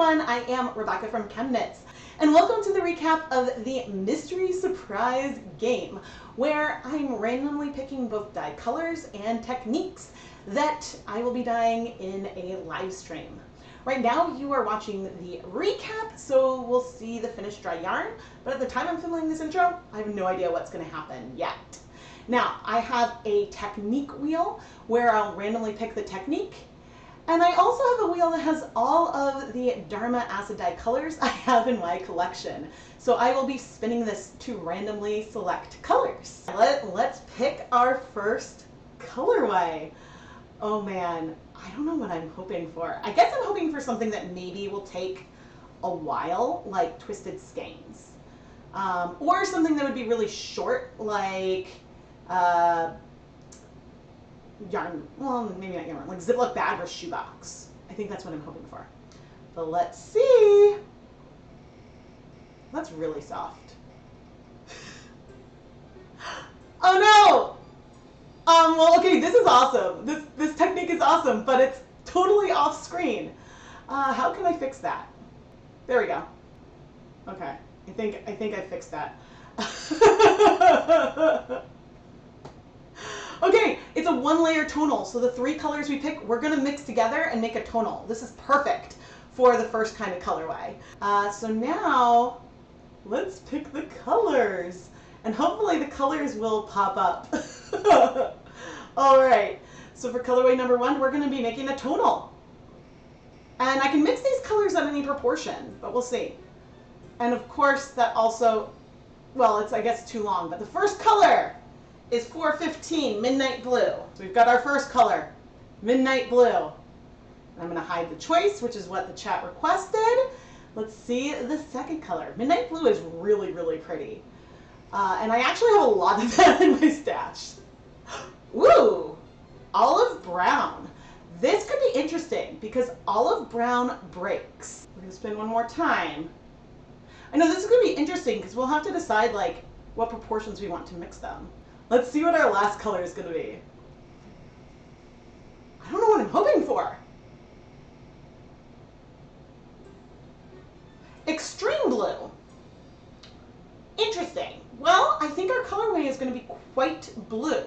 everyone, I am Rebecca from ChemKnits, and welcome to the recap of the Mystery Surprise game, where I'm randomly picking both dye colors and techniques that I will be dyeing in a live stream. Right now you are watching the recap, so we'll see the finished dry yarn, but at the time I'm filming this intro, I have no idea what's going to happen yet. Now, I have a technique wheel where I'll randomly pick the technique. And I also have a wheel that has all of the Dharma acid dye colors I have in my collection. So I will be spinning this to randomly select colors. Let's pick our first colorway. Oh man, I don't know what I'm hoping for. I guess I'm hoping for something that maybe will take a while, like Twisted Skeins. Or something that would be really short, like yarn, well, maybe not yarn, like Ziploc bag or shoebox. I think that's what I'm hoping for. But let's see. That's really soft. Oh no! Well, okay, this is awesome. This technique is awesome, but it's totally off screen. How can I fix that? There we go. Okay, I think I fixed that. Okay, it's a one-layer tonal, so the three colors we pick, we're going to mix together and make a tonal. This is perfect for the first kind of colorway. So now, let's pick the colors, and hopefully the colors will pop up. All right, so for colorway number one, we're going to be making a tonal. And I can mix these colors at any proportion, but we'll see. And of course, that also, well, it's, I guess, too long, but the first color is 415, Midnight Blue. So we've got our first color, Midnight Blue. And I'm gonna hide the choice, which is what the chat requested. Let's see the second color. Midnight Blue is really, really pretty. And I actually have a lot of that in my stash. Woo! Olive Brown. This could be interesting because Olive Brown breaks. We're gonna spin one more time. I know this is gonna be interesting because we'll have to decide like what proportions we want to mix them. Let's see what our last color is going to be. I don't know what I'm hoping for. Extreme Blue. Interesting. Well, I think our colorway is going to be quite blue.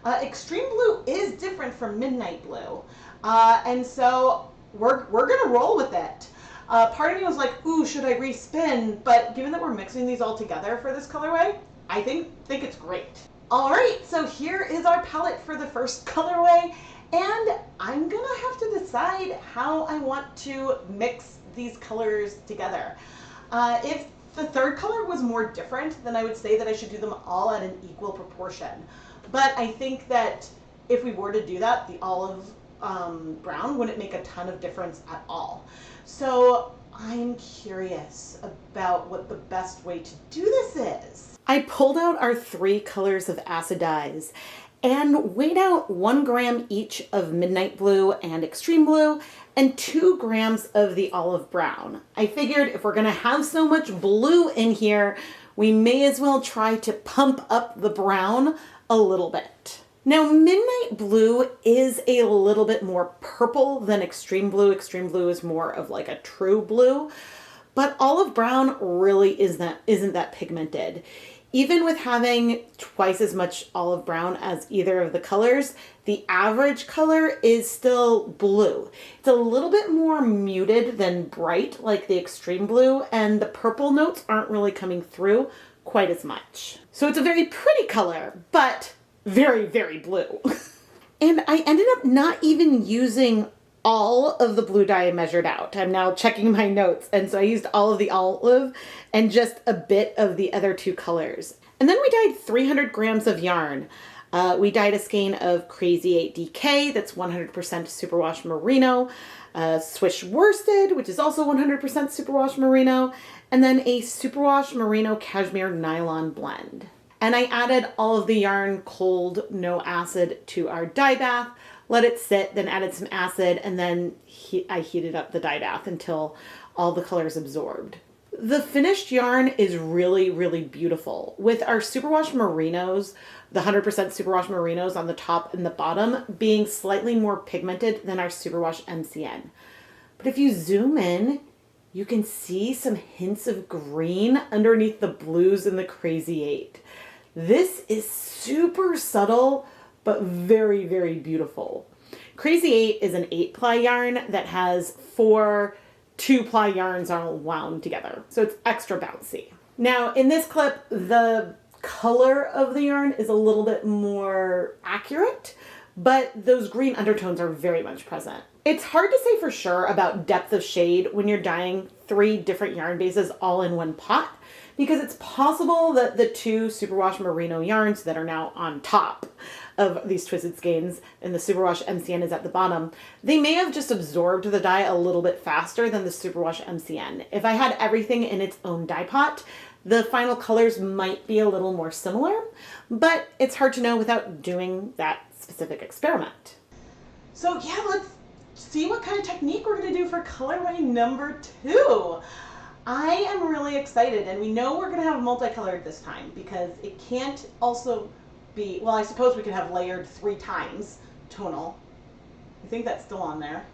Extreme Blue is different from Midnight Blue. And so we're going to roll with it. Part of me was like, ooh, should I respin? But given that we're mixing these all together for this colorway, I think it's great. All right, so here is our palette for the first colorway, and I'm gonna have to decide how I want to mix these colors together. If the third color was more different, then I would say that I should do them all at an equal proportion. But I think that if we were to do that, the olive brown wouldn't make a ton of difference at all. So I'm curious about what the best way to do this is. I pulled out our three colors of acid dyes and weighed out 1 gram each of Midnight Blue and Extreme Blue and 2 grams of the olive brown. I figured if we're gonna have so much blue in here, we may as well try to pump up the brown a little bit. Now, Midnight Blue is a little bit more purple than Extreme Blue. Extreme Blue is more of like a true blue, but olive brown really isn't that pigmented. Even with having twice as much olive brown as either of the colors, the average color is still blue. It's a little bit more muted than bright like the Extreme Blue, and the purple notes aren't really coming through quite as much. So it's a very pretty color, but very, very blue. And I ended up not even using all of the blue dye I measured out. I'm now checking my notes, and so I used all of the olive and just a bit of the other two colors. And then we dyed 300 grams of yarn. We dyed a skein of Crazy 8 DK, that's 100% superwash merino, Swish worsted, which is also 100% superwash merino, and then a superwash merino cashmere nylon blend. And I added all of the yarn cold, no acid, to our dye bath, let it sit, then added some acid, and then I heated up the dye bath until all the colors absorbed. The finished yarn is really, really beautiful. With our superwash merinos, the 100% superwash merinos on the top and the bottom being slightly more pigmented than our superwash MCN. But if you zoom in, you can see some hints of green underneath the blues in the Crazy 8. This is super subtle, but very, very beautiful. Crazy 8 is an 8-ply yarn that has 4 2-ply yarns all wound together. So it's extra bouncy. Now in this clip, the color of the yarn is a little bit more accurate, but those green undertones are very much present. It's hard to say for sure about depth of shade when you're dyeing 3 different yarn bases all in one pot, because it's possible that the 2 superwash merino yarns that are now on top of these twisted skeins and the superwash MCN is at the bottom, they may have just absorbed the dye a little bit faster than the superwash MCN. If I had everything in its own dye pot, the final colors might be a little more similar, but it's hard to know without doing that specific experiment. So yeah, let's see what kind of technique we're going to do for colorway number 2. I am really excited, and we know we're going to have multicolored this time because it can't also be, well, I suppose we could have layered 3 times tonal. I think that's still on there.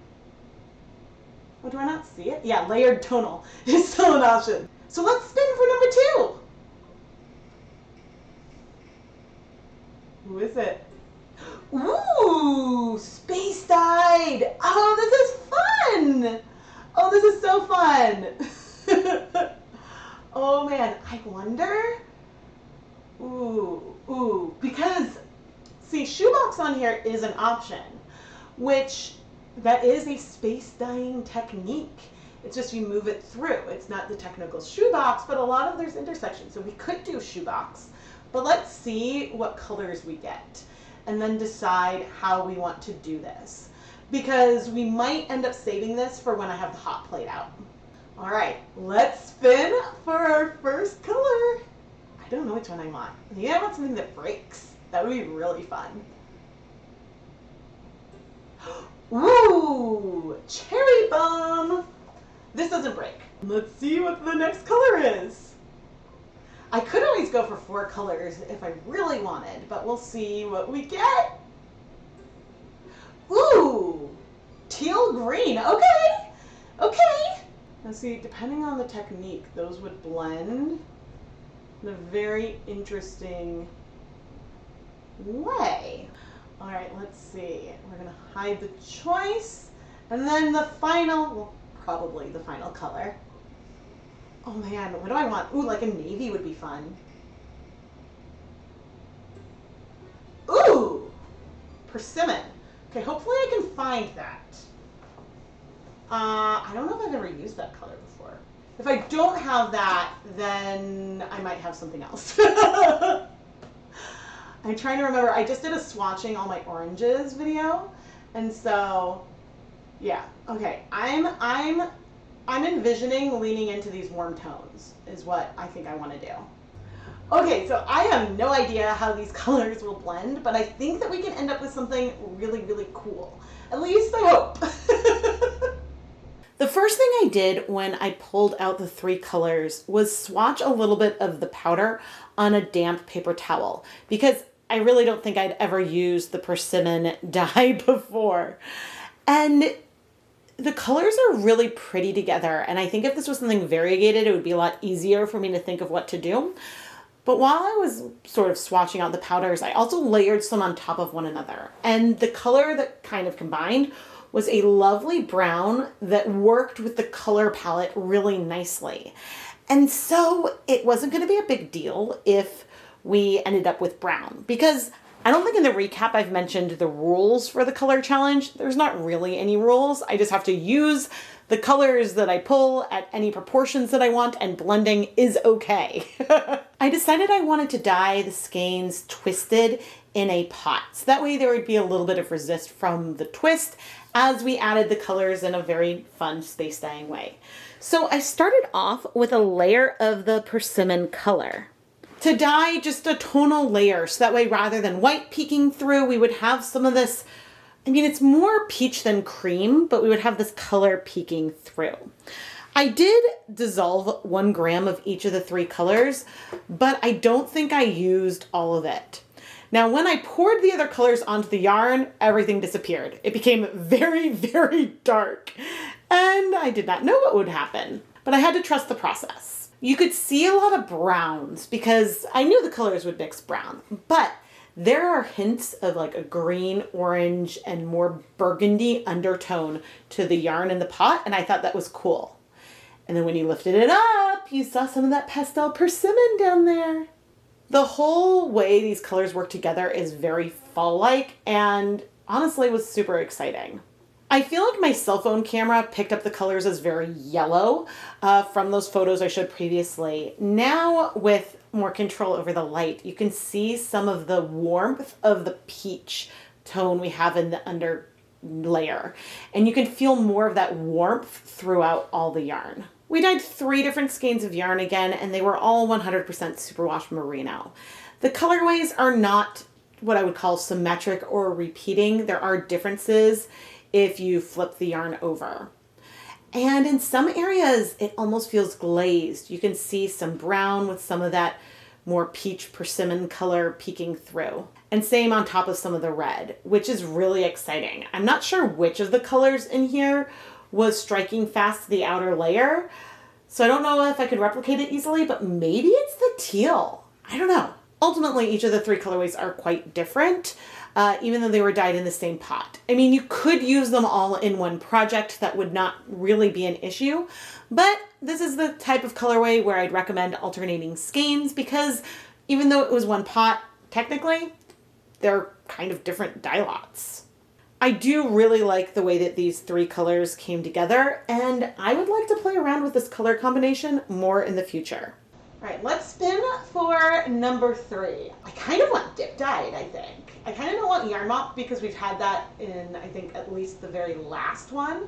Oh, do I not see it? Yeah, layered tonal is still an option. So let's spin for number 2. Who is it? Ooh, space dyed. Oh, this is fun. Oh, this is so fun. Oh man, I wonder. Ooh, because see, shoebox on here is an option, which that is a space dyeing technique. It's just you move it through. It's not the technical shoebox, but a lot of there's intersections. So we could do shoebox, but let's see what colors we get and then decide how we want to do this, because we might end up saving this for when I have the hot plate out. All right, let's spin for our first color. I don't know which one I want. Maybe I want something that breaks. That would be really fun. Ooh, cherry bomb. This doesn't break. Let's see what the next color is. I could always go for 4 colors if I really wanted, but we'll see what we get. Ooh, teal green. Okay, okay. Now see, depending on the technique, those would blend in a very interesting way. All right, let's see. We're gonna hide the choice, and then the final, well, probably the final color. Oh man, what do I want? Ooh, like a navy would be fun. Ooh, persimmon. Okay, hopefully I can find that. I don't know if I've ever used that color before. If I don't have that, then I might have something else. I'm trying to remember. I just did a swatching all my oranges video, and so yeah. Okay, I'm envisioning leaning into these warm tones is what I think I want to do. Okay, so I have no idea how these colors will blend, but I think that we can end up with something really, really cool. At least I hope. The first thing I did when I pulled out the 3 colors was swatch a little bit of the powder on a damp paper towel, because I really don't think I'd ever used the persimmon dye before. And the colors are really pretty together, and I think if this was something variegated, it would be a lot easier for me to think of what to do. But while I was sort of swatching out the powders, I also layered some on top of one another. And the color that kind of combined was a lovely brown that worked with the color palette really nicely. And so it wasn't going to be a big deal if we ended up with brown, because I don't think in the recap I've mentioned the rules for the color challenge. There's not really any rules. I just have to use the colors that I pull at any proportions that I want, and blending is okay. I decided I wanted to dye the skeins twisted in a pot, so that way there would be a little bit of resist from the twist as we added the colors in a very fun space dyeing way. So I started off with a layer of the persimmon color. To dye just a tonal layer, so that way rather than white peeking through, we would have some of this, I mean, it's more peach than cream, but we would have this color peeking through. I did dissolve 1 gram of each of the 3 colors, but I don't think I used all of it. Now, when I poured the other colors onto the yarn, everything disappeared. It became very, very dark. and I did not know what would happen, but I had to trust the process. You could see a lot of browns because I knew the colors would mix brown, but there are hints of like a green, orange, and more burgundy undertone to the yarn in the pot, and I thought that was cool. And then when you lifted it up, you saw some of that pastel persimmon down there. The whole way these colors work together is very fall-like and honestly was super exciting. I feel like my cell phone camera picked up the colors as very yellow from those photos I showed previously. Now with more control over the light, you can see some of the warmth of the peach tone we have in the under layer. And you can feel more of that warmth throughout all the yarn. We dyed 3 different skeins of yarn again, and they were all 100% superwash merino. The colorways are not what I would call symmetric or repeating. There are differences if you flip the yarn over. And in some areas, it almost feels glazed. You can see some brown with some of that more peach persimmon color peeking through. And same on top of some of the red, which is really exciting. I'm not sure which of the colors in here was striking fast to the outer layer, so I don't know if I could replicate it easily, but maybe it's the teal. I don't know. Ultimately, each of the 3 colorways are quite different, even though they were dyed in the same pot. I mean, you could use them all in one project. That would not really be an issue, but this is the type of colorway where I'd recommend alternating skeins because even though it was one pot, technically, they're kind of different dye lots. I do really like the way that these 3 colors came together, and I would like to play around with this color combination more in the future. All right, let's spin for number 3. I kind of want dip dyed, I think. I kind of don't want yarn mop because we've had that in, I think, at least the very last one,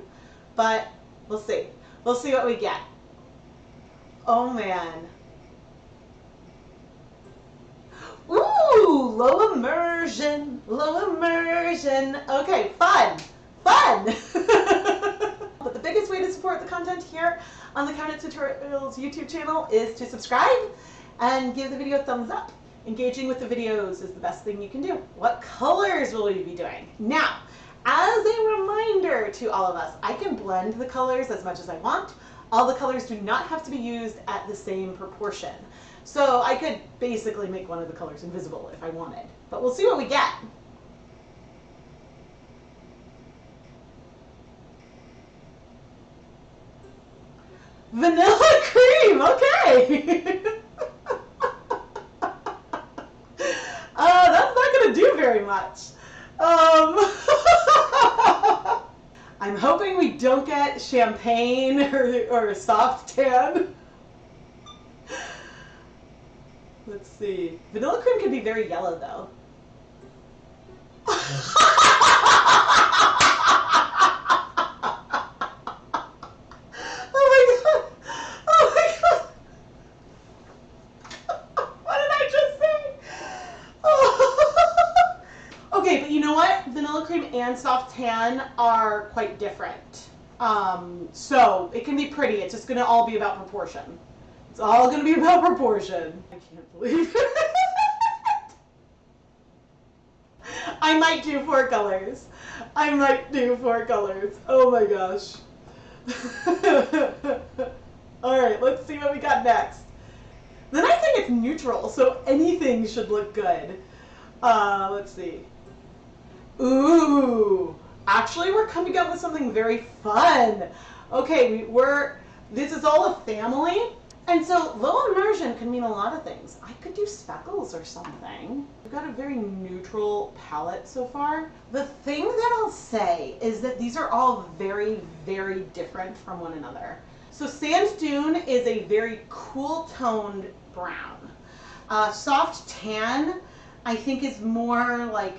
but we'll see. We'll see what we get. Oh man. Ooh, low immersion, low immersion. Okay, fun, fun. But the biggest way to support the content here on the ChemKnits Tutorials YouTube channel is to subscribe and give the video a thumbs up. Engaging with the videos is the best thing you can do. What colors will we be doing? Now, as a reminder to all of us, I can blend the colors as much as I want. All the colors do not have to be used at the same proportion. So I could basically make one of the colors invisible if I wanted, but we'll see what we get. Vanilla cream, okay. That's not gonna do very much. I'm hoping we don't get champagne or soft tan. Let's see. Vanilla cream can be very yellow, though. Oh my god! Oh my god! What did I just say? Oh. Okay, but you know what? Vanilla cream and soft tan are quite different. So it can be pretty. It's just going to all be about proportion. It's all going to be about proportion. I can't believe it. I might do 4 colors. I might do 4 colors. Oh my gosh. Alright, let's see what we got next. Then I think it's neutral, so anything should look good. Let's see. Ooh. Actually, we're coming up with something very fun. Okay, this is all a family. And so low immersion can mean a lot of things. I could do speckles or something. We've got a very neutral palette so far. The thing that I'll say is that these are all very, very different from one another. So Sand Dune is a very cool toned brown. Soft tan, I think, is more like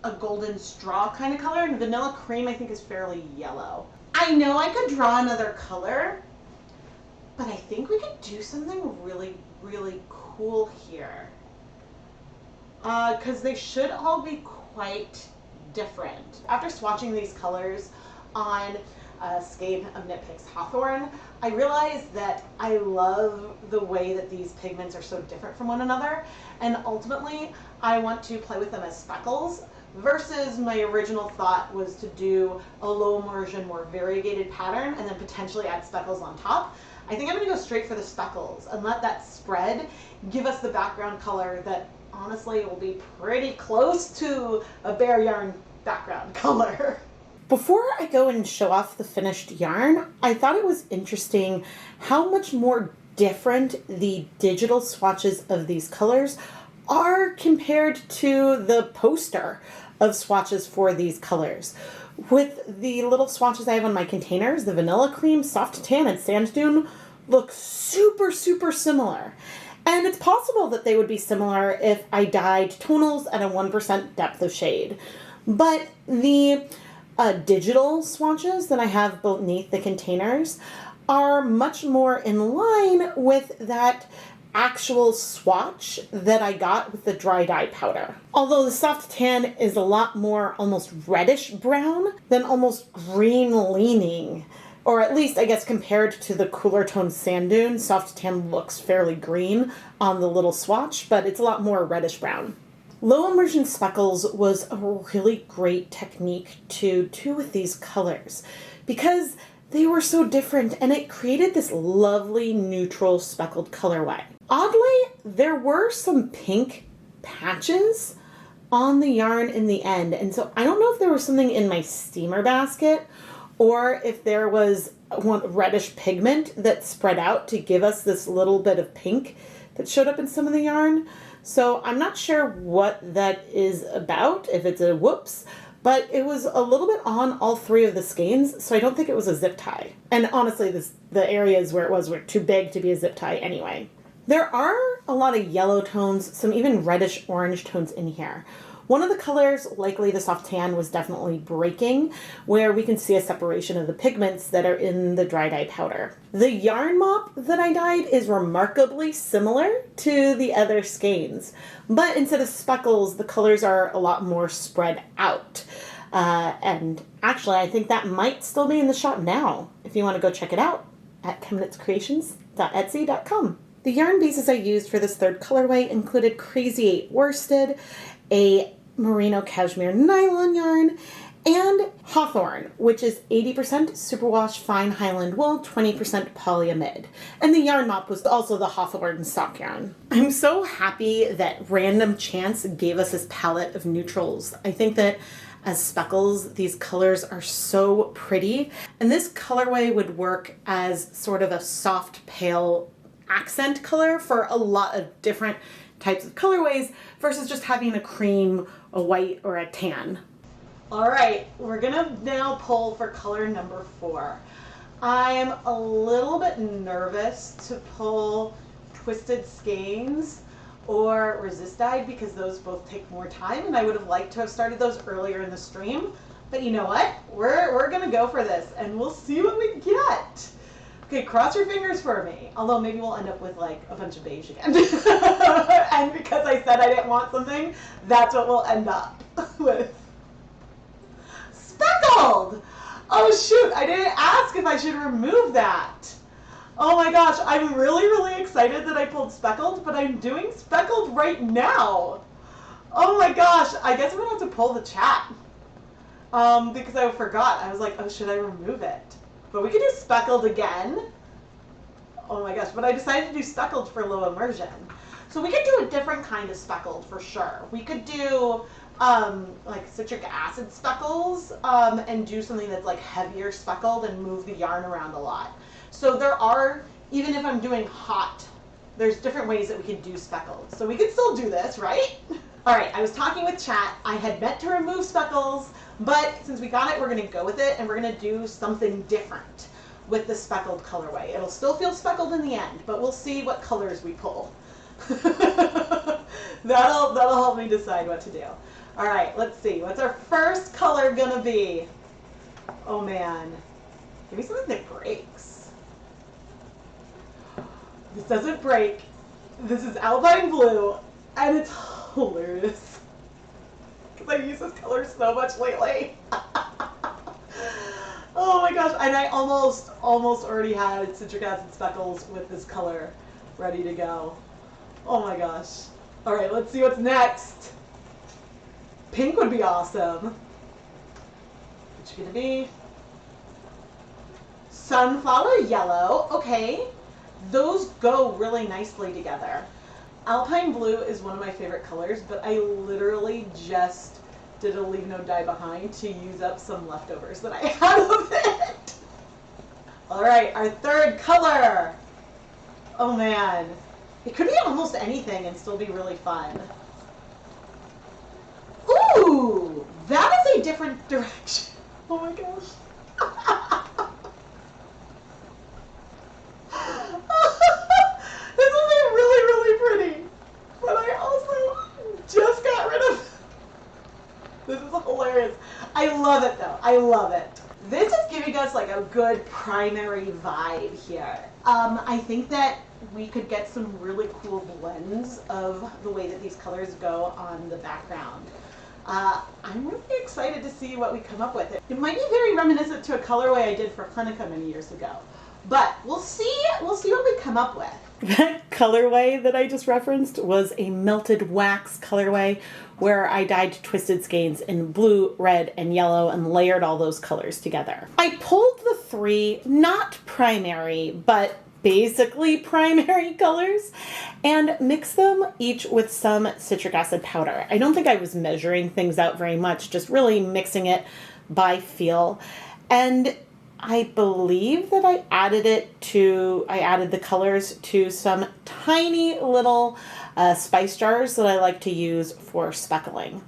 a golden straw kind of color, and vanilla cream I think is fairly yellow. I know I could draw another color, but I think we could do something really, really cool here. Because they should all be quite different. After swatching these colors on a skein of Knit Picks Hawthorne, I realized that I love the way that these pigments are so different from one another, and ultimately I want to play with them as speckles, versus my original thought was to do a low immersion, more variegated pattern and then potentially add speckles on top. I think I'm going to go straight for the speckles and let that spread give us the background color that honestly will be pretty close to a bare yarn background color. Before I go and show off the finished yarn, I thought it was interesting how much more different the digital swatches of these colors are compared to the poster of swatches for these colors. With the little swatches I have on my containers, the Vanilla Cream, Soft Tan, and Sand Dune look super, super similar. And it's possible that they would be similar if I dyed tonals at a 1% depth of shade. But the digital swatches that I have beneath the containers are much more in line with that actual swatch that I got with the dry dye powder. Although the Soft Tan is a lot more almost reddish brown than almost green leaning. Or at least, I guess, compared to the cooler tone Sand Dune, Soft Tan looks fairly green on the little swatch, but it's a lot more reddish brown. Low immersion speckles was a really great technique to do with these colors because they were so different and it created this lovely neutral speckled colorway. Oddly, there were some pink patches on the yarn in the end, and so I don't know if there was something in my steamer basket or if there was one reddish pigment that spread out to give us this little bit of pink that showed up in some of the yarn. So I'm not sure what that is about, if it's a whoops, but it was a little bit on all three of the skeins, so I don't think it was a zip tie. And honestly, the areas where it was were too big to be a zip tie anyway. There are a lot of yellow tones, some even reddish orange tones in here. One of the colors, likely the Soft Tan, was definitely breaking, where we can see a separation of the pigments that are in the dry dye powder. The yarn mop that I dyed is remarkably similar to the other skeins, but instead of speckles, the colors are a lot more spread out. And actually, I think that might still be in the shop now, if you want to go check it out at chemknitscreations.etsy.com. The yarn bases I used for this third colorway included Crazy 8 worsted, a merino cashmere nylon yarn, and Hawthorne, which is 80% superwash fine Highland wool, 20% polyamide. And the yarn mop was also the Hawthorne sock yarn. I'm so happy that random chance gave us this palette of neutrals. I think that as speckles, these colors are so pretty, and this colorway would work as sort of a soft pale accent color for a lot of different types of colorways versus just having a cream, a white, or a tan. All right, we're gonna now pull for color number 4. I'm a little bit nervous to pull Twisted Skeins or Resist Dyed because those both take more time, and I would have liked to have started those earlier in the stream. But you know what? We're gonna go for this, and we'll see what we get. Okay, cross your fingers for me. Although maybe we'll end up with like a bunch of beige again. And because I said I didn't want something, that's what we'll end up with. Speckled! Oh shoot, I didn't ask if I should remove that. Oh my gosh, I'm really, really excited that I pulled speckled, but I'm doing speckled right now. Oh my gosh, I guess I'm gonna have to pull the chat. Because I forgot. I was like, oh, should I remove it? But we could do speckled again. Oh my gosh, but I decided to do speckled for low immersion. So we could do a different kind of speckled for sure. We could do like citric acid speckles and do something that's like heavier speckled and move the yarn around a lot. So there are, even if I'm doing hot, there's different ways that we could do speckled. So we could still do this, right? All right, I was talking with chat. I had meant to remove speckles, but since we got it, we're gonna go with it and we're gonna do something different with the speckled colorway. It'll still feel speckled in the end, but we'll see what colors we pull. That'll help me decide what to do. All right, let's see. What's our first color gonna be? Oh man, give me something that breaks. This doesn't break. This is Alpine Blue, and it's hilarious because I use this color so much lately. Oh my gosh, and I almost already had citric acid speckles with this color ready to go. Oh my gosh. All right, let's see what's next. Pink would be awesome. Which gonna be sunflower yellow. Okay, those go really nicely together. Alpine blue is one of my favorite colors, but I literally just did a leave no dye behind to use up some leftovers that I had of it. All right, our third color. Oh man, it could be almost anything and still be really fun. Ooh, that is a different direction. Oh my gosh. This will be really, really pretty. But I also just got rid of. This is hilarious. I love it though. I love it. This is giving us like a good primary vibe here. I think that we could get some really cool blends of the way that these colors go on the background. I'm really excited to see what we come up with. It might be very reminiscent to a colorway I did for Clinica many years ago, but we'll see what we come up with. That colorway that I just referenced was a melted wax colorway where I dyed twisted skeins in blue, red, and yellow and layered all those colors together. I pulled the three, not primary, but basically primary colors and mixed them each with some citric acid powder. I don't think I was measuring things out very much, just really mixing it by feel. And I believe that I added the colors to some tiny little spice jars that I like to use for speckling.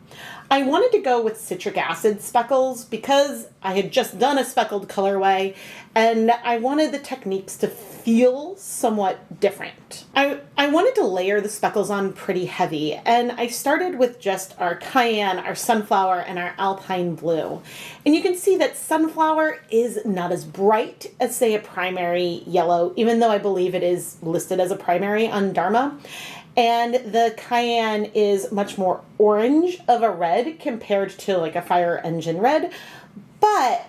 I wanted to go with citric acid speckles because I had just done a speckled colorway and I wanted the techniques to feel somewhat different. I wanted to layer the speckles on pretty heavy, and I started with just our cayenne, our sunflower, and our alpine blue. And you can see that sunflower is not as bright as, say, a primary yellow, even though I believe it is listed as a primary on Dharma. And the cayenne is much more orange of a red compared to like a fire engine red. But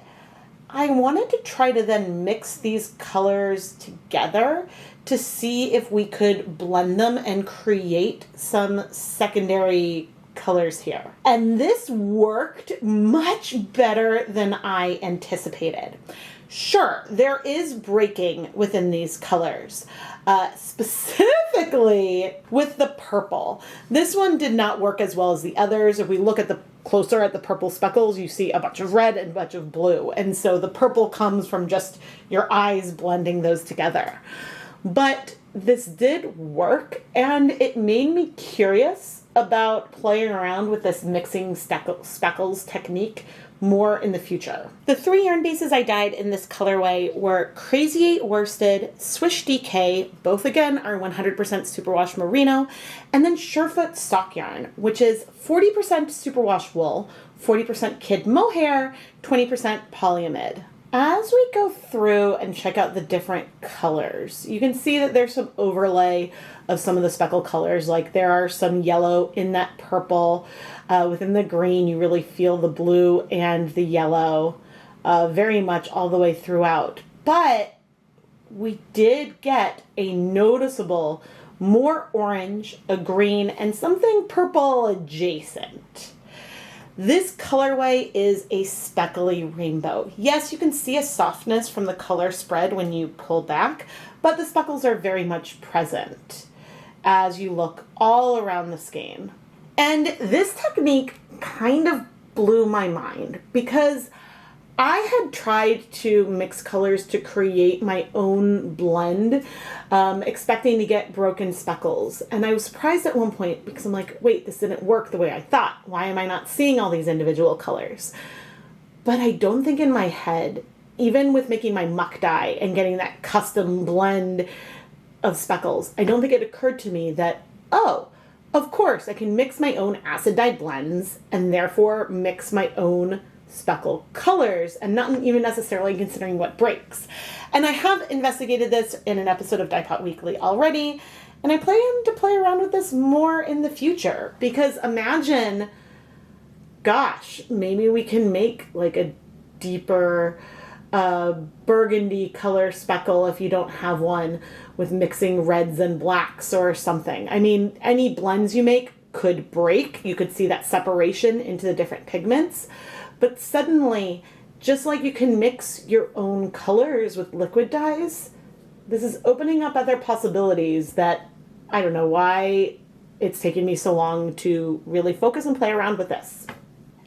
I wanted to try to then mix these colors together to see if we could blend them and create some secondary colors here. And this worked much better than I anticipated. Sure, there is breaking within these colors, specifically with the purple. This one did not work as well as the others. If we look at the closer at the purple speckles, you see a bunch of red and a bunch of blue. And so the purple comes from just your eyes blending those together. But this did work, and it made me curious about playing around with this mixing speckles technique more in the future. The three yarn bases I dyed in this colorway were Crazy 8 worsted, Swish DK, both again are 100% superwash merino, and then Surefoot sock yarn, which is 40% superwash wool, 40% kid mohair, 20% polyamide. As we go through and check out the different colors, you can see that there's some overlay of some of the speckle colors. Like there are some yellow in that purple. Within the green, you really feel the blue and the yellow very much all the way throughout. But we did get a noticeable more orange, a green, and something purple adjacent. This colorway is a speckly rainbow. Yes, you can see a softness from the color spread when you pull back, but the speckles are very much present as you look all around the skein. And this technique kind of blew my mind because I had tried to mix colors to create my own blend, expecting to get broken speckles. And I was surprised at one point because I'm like, wait, this didn't work the way I thought. Why am I not seeing all these individual colors? But I don't think in my head, even with making my muck dye and getting that custom blend of speckles, I don't think it occurred to me that, oh, of course, I can mix my own acid dye blends and therefore mix my own speckle colors and not even necessarily considering what breaks. And I have investigated this in an episode of Dye Pot Weekly already, and I plan to play around with this more in the future because imagine, gosh, maybe we can make like a deeper burgundy color speckle if you don't have one with mixing reds and blacks or something. I mean, any blends you make could break. You could see that separation into the different pigments. But suddenly, just like you can mix your own colors with liquid dyes, this is opening up other possibilities that I don't know why it's taken me so long to really focus and play around with this.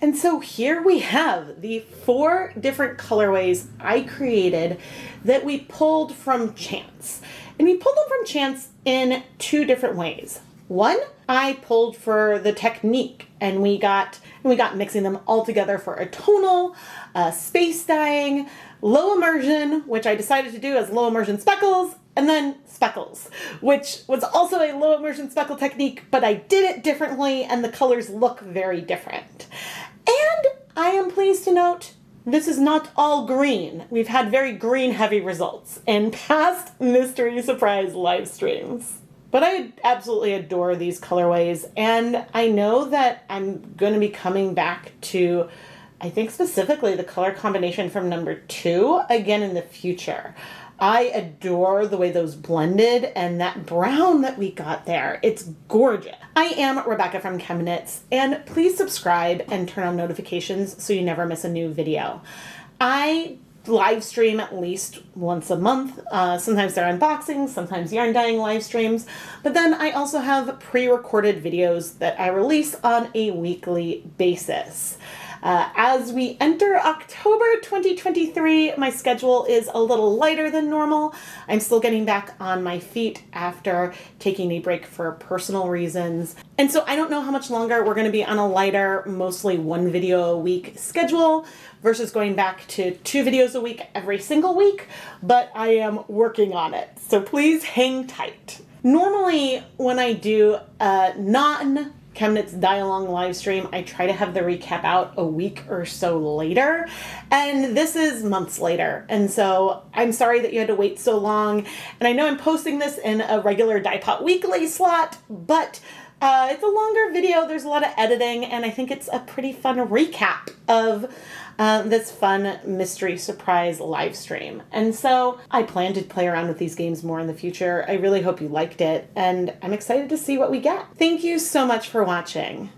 And so here we have the 4 different colorways I created that we pulled from chance. And we pulled them from chance in 2 different ways. One, I pulled for the technique, and we got mixing them all together for a tonal, space dyeing, low immersion, which I decided to do as low immersion speckles, and then Speckles, which was also a low immersion speckle technique, but I did it differently and the colors look very different. And I am pleased to note this is not all green. We've had very green heavy results in past mystery surprise live streams. But I absolutely adore these colorways, and I know that I'm going to be coming back to, I think specifically the color combination from number 2 again in the future. I adore the way those blended and that brown that we got there. It's gorgeous. I am Rebecca from ChemKnits, and please subscribe and turn on notifications so you never miss a new video. I live stream at least once a month. Sometimes they're unboxings, sometimes yarn dyeing live streams, but then I also have pre-recorded videos that I release on a weekly basis. As we enter October 2023, my schedule is a little lighter than normal. I'm still getting back on my feet after taking a break for personal reasons. And so I don't know how much longer we're going to be on a lighter, mostly 1 video a week schedule versus going back to 2 videos a week every single week, but I am working on it. So please hang tight. Normally, when I do a non-ChemKnits dye-along live stream, I try to have the recap out a week or so later, and this is months later, and so I'm sorry that you had to wait so long, and I know I'm posting this in a regular Dye Pot Weekly slot, but it's a longer video, there's a lot of editing, and I think it's a pretty fun recap of this fun mystery surprise live stream. And so I plan to play around with these games more in the future. I really hope you liked it, and I'm excited to see what we get. Thank you so much for watching.